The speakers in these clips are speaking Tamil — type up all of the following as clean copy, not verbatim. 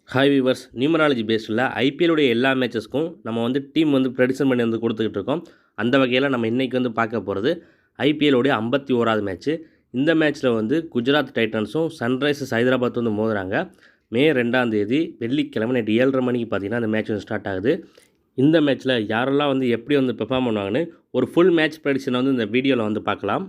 ஹாய் வீவர்ஸ், நியூமராலஜி பேஸ்டில் ஐபிஎல்லுடைய எல்லா மேட்சஸ்க்கும் நம்ம வந்து டீம் வந்து ப்ரெடிக்ஷன் பண்ணி வந்து கொடுத்துக்கிட்டு இருக்கோம். அந்த வகையில் நம்ம இன்றைக்கி வந்து பார்க்க போகிறது ஐபிஎல்லுடைய 51வது மேட்ச்சு. இந்த மேட்ச்சில் வந்து குஜராத் டைட்டன்ஸும் சன்ரைசர்ஸ் ஹைதராபாத் வந்து மோதுறாங்க. மே 2ஆம் தேதி வெள்ளிக்கிழமை நைட்டு 7:30 மணிக்கு பார்த்தீங்கன்னா அந்த மேட்ச் வந்து ஸ்டார்ட் ஆகுது. இந்த மேட்ச்சில் யாரெல்லாம் வந்து எப்படி வந்து பெர்ஃபார்ம் பண்ணுவாங்கன்னு ஒரு ஃபுல் மேட்ச் ப்ரெடிக்ஷனை வந்து இந்த வீடியோவில் வந்து பார்க்கலாம்.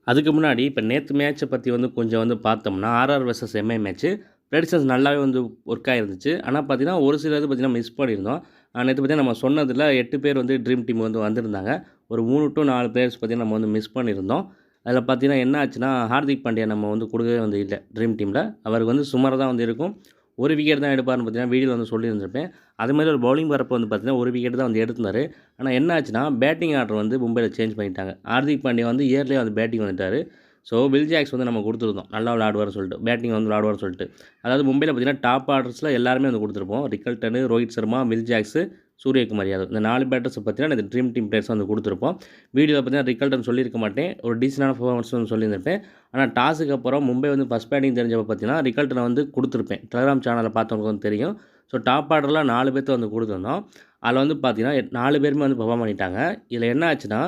அதுக்கு முன்னாடி இப்போ நேற்று மேட்ச்சை பற்றி வந்து கொஞ்சம் வந்து பார்த்தோம்னா RR versus MI match predictions நல்லாவே வந்து ஒர்க் ஆகிருந்துச்சு. ஆனால் பார்த்தீங்கன்னா ஒரு சிலது பார்த்தீங்கன்னா மிஸ் பண்ணியிருந்தோம். நேற்று பார்த்தீங்கன்னா நம்ம சொன்னதில் 8 பேர் வந்து ட்ரீம் டீம் வந்து வந்திருந்தாங்க. ஒரு 3 to 4 பிளேயர்ஸ் பார்த்தீங்கன்னா நம்ம வந்து மிஸ் பண்ணியிருந்தோம். அதில் பார்த்தீங்கன்னா என்ன ஆச்சுன்னா ஹார்திக் பாண்டியா நம்ம வந்து கொடுக்கவே வந்து இல்லை ட்ரீம் டீமில். அவருக்கு வந்து சுமாராக தான் வந்து இருக்கும். ஒரு விக்கெட் தான் எடுப்பார்னு பார்த்தீங்கன்னா வீடியோவில் வந்து சொல்லியிருந்திருப்பேன். அதுமாதிரி ஒரு பவுலிங் வரப்போ வந்து பார்த்தீங்கன்னா ஒரு விக்கெட் தான் வந்து எடுத்திருந்தார். ஆனால் என்ன ஆச்சுன்னா பேட்டிங் ஆர்டர் வந்து மும்பையில் சேஞ்ச் பண்ணிட்டாங்க. ஹார்திக் பாண்டியா வந்து இயர்லேயே வந்து பேட்டிங் வந்துட்டார். ஸோ வில் ஜாக்ஸ் வந்து நம்ம கொடுத்துருந்தோம் நல்லா விளையாடுவார்னு சொல்லிட்டு, பேட்டிங் வந்து விளையாடுவார்னு சொல்லிட்டு. அதாவது மும்பையில் பார்த்தீங்கன்னா டாப் ஆர்டர்ஸில் எல்லாருமே வந்து கொடுத்துருப்போம். ரிக்கல்டனு, ரோஹித் சர்மா, வில் ஜாக்ஸு, சூரியகுமார் யாதவ் இந்த 4 பேட்டர்ஸை பார்த்தீங்கன்னா இந்த ட்ரீம் டீம் பிளேயர்ஸ் வந்து கொடுத்துருப்போம். வீடியோவில் பார்த்தீங்கன்னா ரிக்கல்டன் சொல்லியிருக்க மாட்டேன், ஒரு டீசெண்டான பர்ஃபார்மன்ஸ் வந்து சொல்லியிருந்திருப்பேன். ஆனால் டாஸுக்கு அப்புறம் மும்பை வந்து ஃபஸ்ட் பேட்டிங் தெரிஞ்சப்போ பார்த்தீங்கன்னா ரிக்கல்டனை வந்து கொடுத்துருப்பேன். டெலிகிராம் சேனலில் பார்த்தவங்களுக்கு வந்து தெரியும். ஸோ டாப் ஆர்டரில் 4 பேர்த்த வந்து கொடுத்துருந்தோம். அதில் வந்து பார்த்தீங்கன்னா 4 பேருமே வந்து பெர்ஃபார்ம் பண்ணிட்டாங்க. இதில் என்ன ஆச்சுன்னா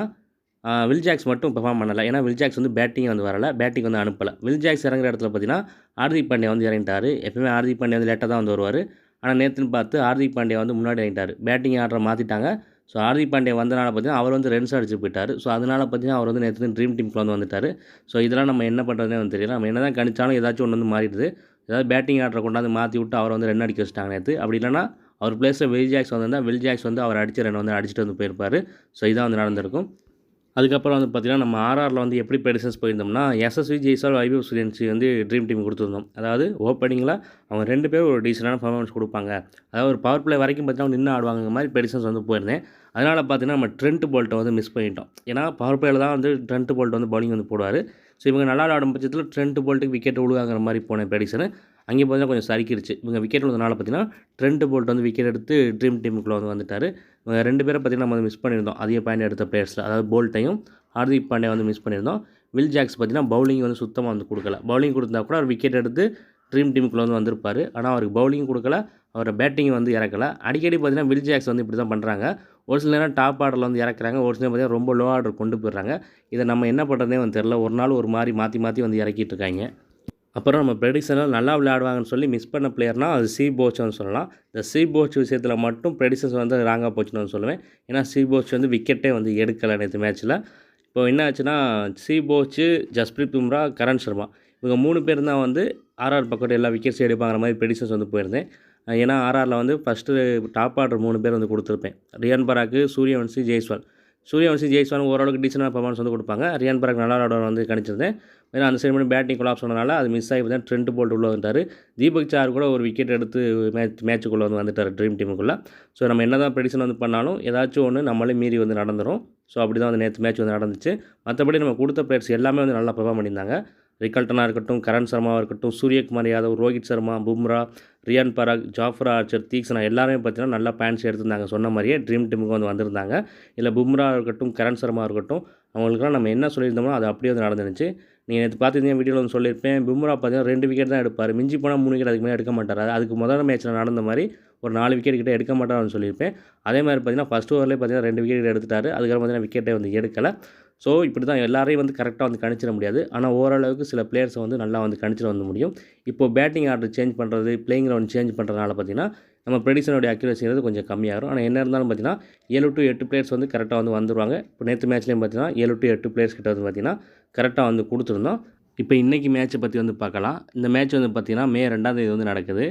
வில் ஜாக்ஸ் மட்டும் பெர்ஃபார்ம் பண்ணலை. ஏன்னா வில் ஜாக்ஸ் வந்து பேட்டிங் வந்து வரலை, பேட்டிங் வந்து அனுப்பலை. வில் ஜாக்ஸ் இறங்குற இடத்துல பார்த்தீங்கன்னா ஹார்திக் பாண்டியா வந்து இறங்கிட்டார். எப்பவுமே ஹார்திக் பாண்டியா வந்து லேட்டாக தான் வந்து வருவார். ஆனால் நேற்றுன்னு பார்த்து ஹார்திக் பாண்டியா வந்து முன்னாடி இறங்கிட்டார். பேட்டிங் ஆர்டரை மாற்றிட்டாங்க. ஸோ ஹார்திக் பாண்டியா வந்தனால பார்த்தீங்கன்னா அவர் வந்து ரன்ஸ் அடிச்சு போயிட்டார். ஸோ அதனால் பார்த்தீங்கன்னா அவர் வந்து நேற்று ட்ரீம் டீமுக்கு வந்து வந்துட்டார். ஸோ இதெல்லாம் நம்ம என்ன பண்ணுறதுனே வந்து தெரியல. நம்ம என்ன தான் கணிச்சாலும் ஏதாச்சும் ஒன்று வந்து மாறிடுது. ஏதாவது பேட்டிங் ஆர்டரை கொண்டாந்து மாற்றி விட்டு அவரை வந்து ரன் அடிக்க வச்சுட்டாங்க நேற்று. அப்படி இல்லைனா அவர் பிளேஸில் வில் ஜாக்ஸ் வந்திருந்தால் வில் ஜாக்ஸ் வந்து அவர் அடித்த ரன் வந்து அடிச்சுட்டு வந்து போயிருப்பார். ஸோ இதான் வந்து நடந்திருக்கும். அதுக்கப்புறம் வந்து பார்த்திங்கன்னா நம்ம ஆர்ஆரில் வந்து எப்படி ப்ரெடிக்ஷன்ஸ் போயிருந்தோம்னா எஸ்எஸ்வி ஜெய்ஸ்வால், வைபவ் சூரியவன்சி வந்து ட்ரீம் டீம் கொடுத்துருந்தோம். அதாவது ஓப்பனிங்கில் அவங்க 2 பேரும் ஒரு டீசெண்டான பர்ஃபார்மன்ஸ் கொடுப்பாங்க. அதாவது ஒரு பவர் பிளே வரைக்கும் பார்த்தீங்கன்னா நின்று ஆடுவாங்க மாதிரி ப்ரெடிக்ஷன்ஸ் வந்து போயிருந்தேன். அதனால் பார்த்தீங்கன்னா நம்ம ட்ரெண்ட் போல்ட்டை வந்து மிஸ் பண்ணிட்டோம். ஏன்னா பவர் பிளேயில் தான் வந்து ட்ரெண்ட் போல்ட் வந்து பவுலிங் வந்து போடுவார். ஸோ இவங்க நல்லா ஆடும் பட்சத்தில் ட்ரெண்ட் போல்ட்டுக்கு விக்கெட் விழுவாங்கிற மாதிரி போன ப்ரெடிக்ஷனு அங்கே பார்த்தீங்கன்னா கொஞ்சம் சறுக்கிடுச்சு. இவங்க விக்கெட் விழுந்தனால பார்த்தீங்கன்னா ட்ரெண்ட் போல்ட் வந்து விக்கெட் எடுத்து ட்ரீம் டீமுக்குள்ளே வந்து வந்துட்டார். இவங்க 2 பேரை பார்த்தீங்கன்னா நம்ம வந்து மிஸ் பண்ணியிருந்தோம். அதிக பாயிண்ட் எடுத்த பிளேயர்ஸில், அதாவது போல்ட்டையும் ஹார்திக் பாண்டியா வந்து மிஸ் பண்ணியிருந்தோம். வில் ஜாக்ஸ் பார்த்தீங்கன்னா பவுலிங் வந்து சுத்தமாக வந்து கொடுக்கல. பவுலிங் கொடுத்தா கூட அவர் விக்கெட் எடுத்து ட்ரீம் டீமுக்குள்ளே வந்து வந்திருப்பார். ஆனால் அவருக்கு பவுலிங் கொடுக்கல, அவரை பேட்டிங் வந்து இறக்கலை. அடிக்கடி பார்த்தீங்கன்னா வில் ஜாக்ஸ் வந்து இப்படி தான் பண்ணுறாங்க. ஒரு சில நேரம் டாப் ஆர்டரில் வந்து இறக்குறாங்க, ஒரு சில நேரம் பார்த்தீங்கன்னா ரொம்ப லோ ஆர்டர் கொண்டு போயிடுறாங்க. இதை நம்ம என்ன பண்ணுறதே வந்து தெரில. ஒரு நாள் ஒரு மாதிரி மாற்றி மாற்றி வந்து இறக்கிட்டு இருக்காங்க. அப்புறம் நம்ம ப்ரெடிக்ஷனில் நல்லா விளையாடுவாங்கன்னு சொல்லி மிஸ் பண்ண பிளேயர்னால் அது சி போச்னு சொல்லலாம். இந்த சி போச் விஷயத்தில் மட்டும் ப்ரெடிக்ஷன்ஸ் வந்து ராங்காக போச்சுன்னு வந்து சொல்லுவேன். ஏன்னா சி போச் வந்து விக்கெட்டே வந்து எடுக்கலை நேற்று மேட்ச்சில். இப்போ என்ன ஆச்சுன்னா சி போச்சு, ஜஸ்பிரீத் பும்ரா, கரண் சர்மா இவங்க 3 பேர் தான் வந்து ஆர்ஆர் பக்கத்து எல்லா விக்கெட்ஸும் எடுப்பாங்கிற மாதிரி ப்ரெடிக்ஷன்ஸ் வந்து போயிருந்தேன். ஏன்னா ஆர்ஆரில் வந்து ஃபஸ்ட்டு டாப் ஆர்டர் 3 பேர் வந்து கொடுத்துருப்பேன். ரியான் பராக், சூரியவன்சி, ஜெய்ஸ்வால். சூரியவன்சி, ஜெய்ஸ்வால் ஓரளவுக்கு டீசெண்டான பர்ஃபார்மன்ஸ் வந்து கொடுப்பாங்க. ரியான் பராக் நல்லா ஆடுவார் வந்து கணிச்சிருந்தேன். ஏன்னா அந்த சைடு மட்டும் பேட்டிங் கொலாப்ஸ் சொன்னனால அது மிஸ் ஆகி பார்த்தா ட்ரெண்ட் போல்ட் உள்ளே வந்துட்டார். தீபக் சார் கூட ஒரு விக்கெட் எடுத்து மேட்சுக்குள்ளே வந்து வந்துட்டார் ட்ரீம் டீமுக்குள்ளே. ஸோ நம்ம என்ன தான் ப்ரெடிக்ஷன் வந்து பண்ணாலும் ஏதாச்சும் ஒன்று நம்மளே மீறி வந்து நடந்துடும். ஸோ அப்படி தான் வந்து நேற்று மேட்ச் வந்து நடந்துச்சு. மற்றபடி நம்ம கொடுத்த பிளேயர்ஸ் எல்லாமே வந்து நல்லா பெர்ஃபார்ம் பண்ணியிருந்தாங்க. ரிக்கல்டனாக இருக்கட்டும், கரண் சர்மாவாக இருக்கட்டும், சூரியகுமார் யாதவ், ரோஹித் சர்மா, பும்ரா, ரியான் பராக், ஜாஃபர் ஆர்ச்சர், தீக்ஷனா எல்லாருமே பார்த்தீங்கன்னா நல்லா பாயிண்ட்ஸ் எடுத்திருந்தாங்க. சொன்ன மாதிரியே ட்ரீம் டீமுக்கு வந்து வந்திருந்தாங்க. இல்லை பும்ரா இருக்கட்டும், கரண் சர்மா இருக்கட்டும், அவங்களுக்குலாம் நம்ம என்ன சொல்லியிருந்தோமோ அது அப்படியே வந்து நடந்துருந்துச்சு. நீங்கள் நேற்று பார்த்துருந்தீங்க வீடியோவில் வந்து சொல்லியிருப்பேன். பும்ரா பார்த்தீங்கன்னா 2 விக்கெட் தான் எடுப்பார். மிஞ்சி போனால் 3 விக்கெட் அதுக்கு மேலே எடுக்க மாட்டார். அதுக்கு முதல் மேட்ச்சில் நடந்த மாதிரி ஒரு 4 விக்கெட் கிட்ட எடுக்க மாட்டார்னு சொல்லியிருப்பேன். அதே மாதிரி பார்த்தீங்கன்னா ஃபஸ்ட் ஓவர்லேயே பார்த்தீங்கன்னா 2 விக்கெட் எடுத்துட்டார். அதுக்கப்புறம் பார்த்தீங்கன்னா விக்கெட்டே வந்து எடுக்கலை. ஸோ இப்படி தான் எல்லாரையும் வந்து கரெக்டாக வந்து கணிச்சிட முடியாது. ஆனால் ஓரளவுக்கு சில பிளேயர்ஸை வந்து நல்லா வந்து கணிச்சிட வந்து முடியும். இப்போது பேட்டிங் ஆர்டர் சேஞ்ச் பண்ணுறது, பிளேயிங் கிரவுண்ட் சேஞ்ச் பண்ணுறதுனால பார்த்தீங்கன்னா நம்ம ப்ரெடிக்ஷனுடைய அக்யூரசிங்கிறது கொஞ்சம் கம்மியாகும். ஆனால் என்ன இருந்தாலும் பார்த்தீங்கன்னா 7 to 8 பிளேயர்ஸ் வந்து கரெக்டாக வந்து வந்துருவாங்க. இப்போ நேற்று மேட்ச்லேயும் பார்த்தீங்கன்னா 7 to 8 பிளேயர்ஸ் கிட்ட வந்து பார்த்தீங்கன்னா கரெக்டாக வந்து கொடுத்துருந்தோம். இப்போ இன்றைக்கி மேட்ச்சை பற்றி வந்து பார்க்கலாம். இந்த மேட்ச் வந்து பார்த்திங்கன்னா மே 2ஆம் தேதி வந்து நடக்குது.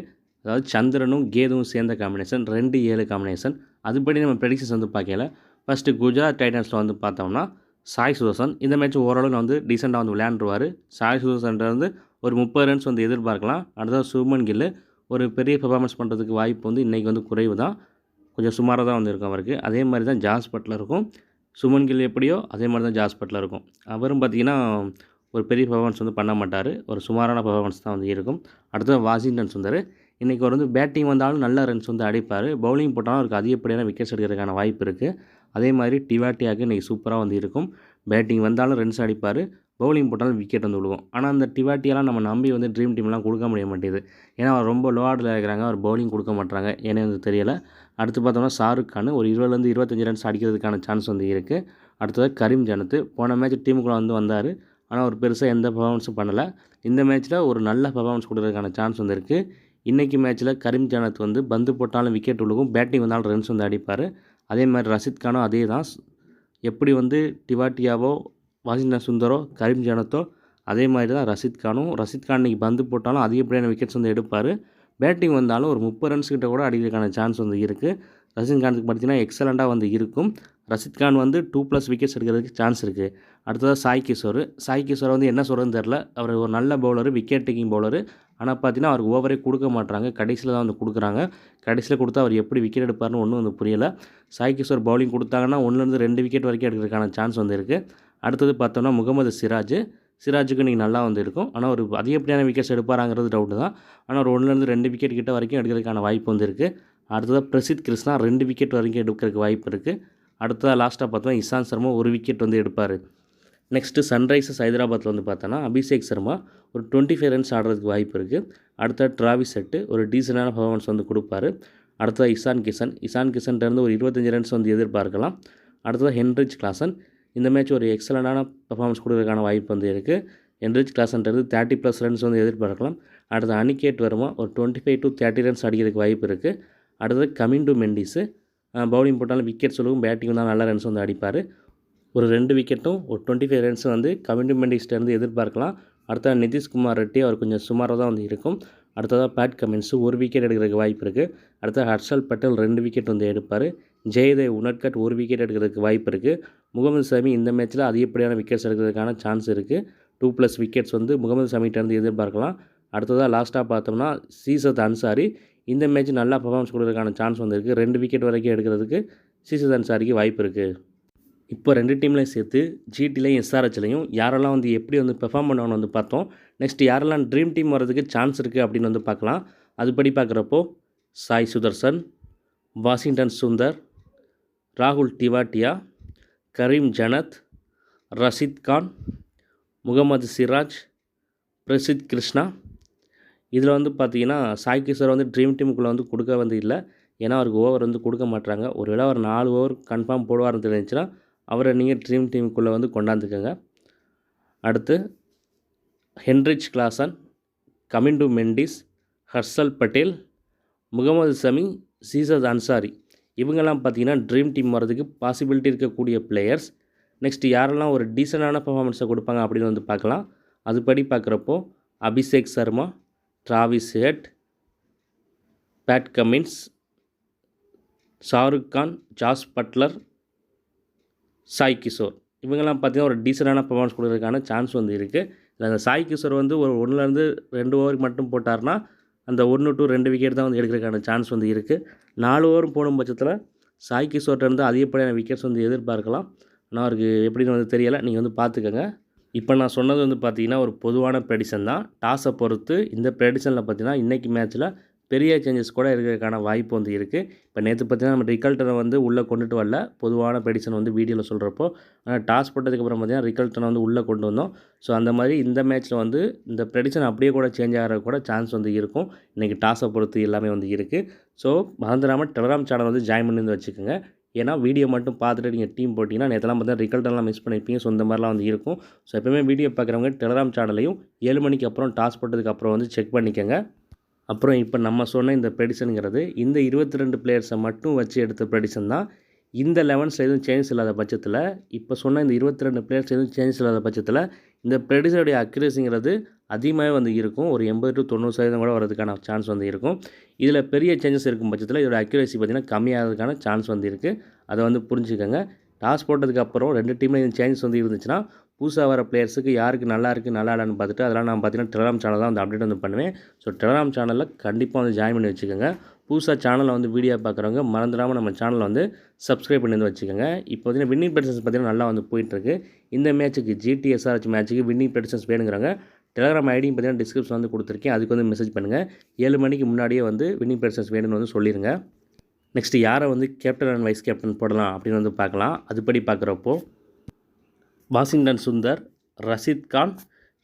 அதாவது சந்திரனும் கேதுவும் சேர்ந்த காம்பினேஷன், 2-7 காம்பினேஷன். அதுபடி நம்ம ப்ரெடிக்ஷன்ஸ் வந்து பார்க்கல. ஃபஸ்ட்டு குஜராத் டைட்டன்ஸில் வந்து பார்த்தோம்னா சாய் சுதர்சன் இந்த மேட்ச் ஓரளவு வந்து டீசெண்டாக வந்து விளையாண்டுருவார். சாய் சுதர்சன்ட்ட வந்து ஒரு 30 ரன்ஸ் வந்து எதிர்பார்க்கலாம். அடுத்தது சுப்மன் கில் ஒரு பெரிய பெர்ஃபார்மன்ஸ் பண்ணுறதுக்கு வாய்ப்பு வந்து இன்றைக்கி வந்து குறைவு தான். கொஞ்சம் சுமாராக தான் வந்து இருக்கும் அவருக்கு. அதே மாதிரி தான் ஜாஸ் பட்லருக்கும். சுப்மன் கில் எப்படியோ அதே மாதிரி தான் ஜாஸ் பட்லருக்கும். அவரும் பார்த்திங்கன்னா ஒரு பெரிய பெர்ஃபார்மன்ஸ் வந்து பண்ண மாட்டார். ஒரு சுமாரான பெர்ஃபார்மன்ஸ் தான் வந்து இருக்கும். அடுத்தது வாஷிங்டன் சுந்தர் இன்றைக்கி அவர் வந்து பேட்டிங் வந்தாலும் நல்ல ரன்ஸ் வந்து அடிப்பார். பவுலிங் போட்டாலும் அவருக்கு அதிகப்படியான விக்கெட்ஸ் எடுக்கிறதுக்கான வாய்ப்பு இருக்குது. அதே மாதிரி டிவாட்டியாவுக்கு இன்றைக்கி சூப்பராக வந்து இருக்கும். பேட்டிங் வந்தாலும் ரன்ஸ் அடிப்பார். பவுலிங் போட்டாலும் விக்கெட் வந்து விழுகும். ஆனால் அந்த டிவாட்டியெல்லாம் நம்ம நம்பி வந்து ட்ரீம் டீம்லாம் கொடுக்க முடிய மாட்டேங்குது. ஏன்னா அவர் ரொம்ப லோ ஆர்டரில் இருக்கிறாங்க, அவர் பவுலிங் கொடுக்க மாட்டாங்க, ஏன்னா வந்து தெரியலை. அடுத்து பார்த்தோம்னா ஷாருக் கான் ஒரு 20லேருந்து 25 ரன்ஸ் அடிக்கிறதுக்கான சான்ஸ் வந்து இருக்குது. அடுத்தது கரீம் ஜனத் போன மேட்ச் டீமுக்குள்ளே வந்து வந்தார், ஆனால் ஒரு பெருசாக எந்த பர்ஃபார்மன்ஸும் பண்ணலை. இந்த மேட்ச்சில் ஒரு நல்ல பர்ஃபார்மன்ஸ் கொடுக்கறதுக்கான சான்ஸ் வந்து இருக்குது. இன்றைக்கி மேட்ச்சில் கரீம் ஜனத் வந்து பந்து போட்டாலும் விக்கெட் விழுகும், பேட்டிங் வந்தாலும் ரன்ஸ் வந்து அடிப்பார். அதே மாதிரி ரஷீத் கானும் அதே தான். எப்படி வந்து டிவாட்டியாவோ வாஷிங்டன் சுந்தரோ கரீம் ஜனத்தோ அதே மாதிரி தான் ரஷீத் கானும். ரஷீத் கான் இன்றைக்கி பந்து போட்டாலும் அதிகப்படியான விக்கெட்ஸ் வந்து எடுப்பார். பேட்டிங் வந்தாலும் ஒரு 30 ரன்ஸ் கிட்ட கூட அடிக்கிறதுக்கான சான்ஸ் வந்து இருக்குது. ரஷீத் கானுக்கு பார்த்தீங்கன்னா எக்ஸலண்ட்டாக வந்து இருக்கும். ரஷீத் கான் வந்து 2+ விக்கெட்ஸ் எடுக்கிறதுக்கு சான்ஸ் இருக்குது. அடுத்ததாக சாய் கிஷோர் வந்து என்ன சொல்கிறதுன்னு தெரில. அவர் ஒரு நல்ல பவுலரு, விக்கெட் டேக்கிங் பவுலரு. ஆனால் பார்த்தீங்கன்னா அவருக்கு ஓவரே கொடுக்க மாட்டாங்க, கடைசியில் தான் வந்து கொடுக்குறாங்க. கடைசியில் கொடுத்தா அவர் எப்படி விக்கெட் எடுப்பார்னு ஒன்றும் வந்து புரியலை. சாய் கிஷோர் பவுலிங் கொடுத்தாங்கன்னா 1லேருந்து 2 விக்கெட் வரைக்கும் எடுக்கிறதுக்கான சான்ஸ் வந்து இருக்குது. அடுத்தது பார்த்தோம்னா முகமது சிராஜுக்கு இன்றைக்கி நல்லா வந்து இருக்கும். ஆனால் ஒரு அதிகப்படியான விக்கெட்ஸ் எடுப்பாராங்கிறது டவுட்டு தான். ஆனால் ஒரு 1லேருந்து 2 விக்கெட் கிட்ட வரைக்கும் எடுக்கிறதுக்கான வாய்ப்பு வந்து இருக்குது. அடுத்ததாக பிரசித் கிருஷ்ணா 2 விக்கெட் வரைக்கும் எடுக்கிறதுக்கு வாய்ப்பு இருக்குது. அடுத்ததாக லாஸ்ட்டாக பார்த்தோம்னா இஷாந்த் சர்மா 1 விக்கெட் வந்து எடுப்பார். நெக்ஸ்ட்டு சன்ரைசர்ஸ் ஹைதராபாத்தில் வந்து பார்த்தோன்னா அபிஷேக் சர்மா ஒரு 25 ரன்ஸ் ஆடுறதுக்கு வாய்ப்பு இருக்குது. அடுத்த டிராவிஸ் ஹெட் ஒரு டீசெண்டான பர்ஃபார்மன்ஸ் வந்து கொடுப்பாரு. அடுத்ததாக இஷான் கிஷன்கிட்டேருந்து ஒரு 25 ரன்ஸ் வந்து எதிர்பார்க்கலாம். அடுத்ததாக ஹென்ரிச் கிளாசன் இந்த மேட்ச் ஒரு எக்ஸலண்டான பர்ஃபார்மன்ஸ் கொடுக்கறதுக்கான வாய்ப்பு வந்து இருக்குது. ஹென்ரிச் கிளாசன்ட்டு 30+ ரன்ஸ் வந்து எதிர்பார்க்கலாம். அடுத்து அனிகேட் வர்மா ஒரு 25 to 30 ரன்ஸ் அடிக்கிறதுக்கு வாய்ப்பு இருக்குது. அடுத்தது கமிண்டு மெண்டிஸு பவுலிங் போட்டாலும் விக்கெட் சொல்லுவோம், பேட்டிங் தான் நல்ல ரன்ஸ் வந்து அடிப்பார். ஒரு 2 விக்கெட்டும் ஒரு 25 ரன்ஸும் வந்து கமிண்டு மெண்டிஸ்லேருந்து எதிர்பார்க்கலாம். அடுத்தது நிதிஷ்குமார் ரெட்டி அவர் கொஞ்சம் சுமாராக தான் வந்து இருக்கும். அடுத்ததாக பேட் கமின்ஸு 1 விக்கெட் எடுக்கிறதுக்கு வாய்ப்பு இருக்குது. அடுத்தது ஹர்ஷல் பட்டேல் 2 விக்கெட் வந்து எடுப்பார். ஜெயதேவ் உனட்கட் 1 விக்கெட் எடுக்கிறதுக்கு வாய்ப்பு இருக்குது. முகமது ஷமி இந்த மேட்ச்சில் அதிகப்படியான விக்கெட்ஸ் எடுக்கிறதுக்கான சான்ஸ் இருக்குது. 2+ விக்கெட்ஸ் வந்து முகமது ஷமிகிட்டேருந்து எதிர்பார்க்கலாம். அடுத்ததாக லாஸ்ட்டாக பார்த்தோம்னா சீசத் அன்சாரி இந்த மேட்ச் நல்லா பர்ஃபார்மன்ஸ் கொடுக்கறதுக்கான சான்ஸ் வந்து இருக்குது. 2 விக்கெட் வரைக்கும் எடுக்கிறதுக்கு சீசத் அன்சாரிக்கு வாய்ப்பு இருக்குது. இப்போ 2 டீம்லையும் சேர்த்து ஜிடிலையும் எஸ்ஆர்ஹெச்லையும் யாரெல்லாம் வந்து எப்படி வந்து பெர்ஃபார்ம் பண்ணுவான்னு வந்து பார்த்தோம். நெக்ஸ்ட் யாரெல்லாம் ட்ரீம் டீம் வர்றதுக்கு சான்ஸ் இருக்குது அப்படின்னு வந்து பார்க்கலாம். அதுபடி பார்க்குறப்போ சாய் சுதர்சன், வாஷிங்டன் சுந்தர், ராகுல் டிவாட்டியா, கரீம் ஜனத், ரஷீத் கான், முகமது சிராஜ், பிரசித் கிருஷ்ணா. இதில் வந்து பார்த்தீங்கன்னா சாய் கிஷோர் வந்து ட்ரீம் டீமுக்குள்ளே வந்து கொடுக்க வந்து இல்லை, ஏன்னா அவருக்கு ஓவர் வந்து கொடுக்க மாட்டாங்க. ஒருவேளை அவர் 4 ஓவர் கன்ஃபார்ம் போடுவார்னு தெரிஞ்சுன்னா அவரை நீங்கள் ட்ரீம் டீமுக்குள்ளே வந்து கொண்டாந்துக்கோங்க. அடுத்து ஹென்ரிச் கிளாசன், கமிண்டு மெண்டிஸ், ஹர்ஷல் பட்டேல், முகமது ஷமி, சீசத் அன்சாரி இவங்கெல்லாம் பார்த்தீங்கன்னா ட்ரீம் டீம் வர்றதுக்கு பாசிபிலிட்டி இருக்கக்கூடிய பிளேயர்ஸ். நெக்ஸ்ட் யாரெல்லாம் ஒரு டீசெண்டான பர்ஃபார்மன்ஸை கொடுப்பாங்க அப்படின்னு வந்து பார்க்கலாம். அதுபடி பார்க்குறப்போ Abhishek Sharma, Travis Head, Pat Cummins, Shahrukh Khan, Jos Buttler, Sai Kishore இவங்கெல்லாம் பார்த்தீங்கன்னா ஒரு டீசெண்டான பர்ஃபார்மன்ஸ் கொடுக்கறதுக்கான சான்ஸ் வந்து இருக்குது. இல்லை அந்த சாய் கிஷோர் வந்து ஒரு 1லேருந்து 2 ஓவருக்கு மட்டும் போட்டார்னா அந்த 1 to 2 விக்கெட் தான் வந்து எடுக்கிறதுக்கான சான்ஸ் வந்து இருக்குது. 4 ஓவரும் போடும் பட்சத்தில் சாய் கிஷோர்ட்டேருந்து அதிகப்படியான விக்கெட்ஸ் வந்து எதிர்பார்க்கலாம். ஆனால் அவருக்கு எப்படின்னு வந்து தெரியலை, நீங்கள் வந்து பார்த்துக்கோங்க. இப்போ நான் சொன்னது வந்து பார்த்தீங்கன்னா ஒரு பொதுவான ப்ரெடிஷன் தான். டாஸை பொறுத்து இந்த ப்ரெடிஷனில் பார்த்தீங்கன்னா இன்றைக்கி மேட்ச்சில் பெரிய சேஞ்சஸ் கூட இருக்கிறதுக்கான வாய்ப்பு வந்து இருக்குது. இப்போ நேற்று பார்த்தீங்கன்னா நம்ம ரிகல்ட்டனை வந்து உள்ளே கொண்டுட்டு வரல, பொதுவான ப்ரெடிஷன் வந்து வீடியோவில் சொல்கிறப்போ. ஆனால் டாஸ் போட்டதுக்கப்புறம் பார்த்தீங்கன்னா ரிகல்ட்டனை வந்து உள்ளே கொண்டு வந்தோம். ஸோ அந்த மாதிரி இந்த மேட்ச்சில் வந்து இந்த ப்ரெடிஷன் அப்படியே கூட சேஞ்ச் ஆகிற கூட சான்ஸ் வந்து இருக்கும். இன்றைக்கி டாஸை பொறுத்து எல்லாமே வந்து இருக்குது. ஸோ மறந்துடாமல் டெலகிராம் சேனல் வந்து ஜாயின் பண்ணி வந்து வச்சுக்கோங்க. ஏன்னா வீடியோ மட்டும் பார்த்துட்டு நீங்கள் டீம் போட்டிங்கன்னா நேற்றுலாம் பார்த்தீங்கன்னா ரிகல்ட்டெல்லாம் மிஸ் பண்ணியிருப்பீங்க. ஸோ இந்த மாதிரிலாம் வந்து இருக்கும். ஸோ எப்போயுமே வீடியோ பார்க்குறவங்க டெலகிராம் சேனலையும் 7 மணிக்கு அப்புறம் டாஸ் போட்டதுக்கப்புறம் வந்து செக் பண்ணிக்கோங்க. அப்புறம் இப்போ நம்ம சொன்ன இந்த ப்ரெடிஷனுங்கிறது இந்த 22 பிளேயர்ஸை மட்டும் வச்சு எடுத்த ப்ரெடிஷன் தான். இந்த 11ஸில் எதுவும் சேஞ்சஸ் இல்லாத பட்சத்தில், இப்போ சொன்ன இந்த 22 பிளேயர்ஸ் எதுவும் சேஞ்சஸ் இல்லாத பட்சத்தில் இந்த ப்ரெடிஷனுடைய அக்யூரேசிங்கிறது அதிகமாகவே வந்து இருக்கும். ஒரு 80 to 90% கூட வரதுக்கான சான்ஸ் வந்து இருக்கும். இதில் பெரிய சேஞ்சஸ் இருக்கும் பட்சத்தில் இதோட அக்யூரேசி பார்த்திங்கன்னா கம்மியாகிறதுக்கான சான்ஸ் வந்து இருக்குது. அதை வந்து புரிஞ்சுக்கோங்க. டாஸ் போட்டதுக்கப்புறம் 2 டீம்லையும் சேஞ்சஸ் வந்து இருந்துச்சுன்னா புதுசாக வர பிளேயர்ஸுக்கு யாருக்கு நல்லா இருக்குது நல்லா இல்லைன்னு பார்த்துட்டு அதெல்லாம் நான் பார்த்தீங்கன்னா டெலகிராம் சேனல் தான் வந்து அப்டேட் வந்து பண்ணுவேன். ஸோ டெலகிராம் சேனலில் கண்டிப்பாக வந்து ஜாயின் பண்ணி வச்சுக்கோங்க. புதுசாக சேனலில் வந்து வீடியோ பார்க்குறவங்க மறந்துடாமல் நம்ம சேனலை வந்து சப்ஸ்கிரைப் பண்ணி வந்து வச்சுக்கோங்க. இப்போ பார்த்தீங்கன்னா வின்னிங் ப்ரெடிஷன்ஸ் பார்த்தீங்கன்னா நல்லா வந்து போயிட்டுருக்கு. இந்த மேட்ச்சுக்கு GTSRH மேட்ச்சுக்கு வின்னிங் ப்ரெடிஷன்ஸ் வேணுங்கிறாங்க. டெலகிராம் ஐடியும் பார்த்தீங்கன்னா டிஸ்கிரிப்ஷன் வந்து கொடுத்துருக்கேன், அதுக்கு வந்து மெசேஜ் பண்ணுங்கள். 7 மணிக்கு முன்னாடியே வந்து வின்னிங் ப்ரெடிஷன்ஸ் வேணும்னு வந்து சொல்லிடுங்க. நெக்ஸ்ட்டு யாரை வந்து கேப்டன் அண்ட் வைஸ் கேப்டன் போடலாம் அப்படின்னு வந்து பார்க்கலாம். அதுபடி பார்க்குறப்போ Washington Sundar, Rashid Khan,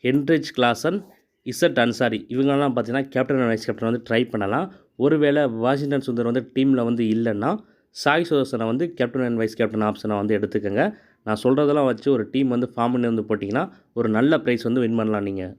Heinrich Klaasen, Z Ansari இவங்கெல்லாம் பார்த்தீங்கன்னா கேப்டன் அண்ட் வைஸ் கேப்டன் வந்து ட்ரை பண்ணலாம். ஒருவேளை வாஷிங்டன் சுந்தர் வந்து டீமில் வந்து இல்லைன்னா சாய் சுதர்சனை வந்து கேப்டன் அண்ட் வைஸ் கேப்டன் ஆப்ஷனை வந்து எடுத்துக்கோங்க. நான் சொல்கிறதெல்லாம் வச்சு ஒரு டீம் வந்து ஃபார்ம் பண்ணி வந்து போட்டிங்கன்னா ஒரு நல்ல ப்ரைஸ் வந்து வின் பண்ணலாம் நீங்கள்.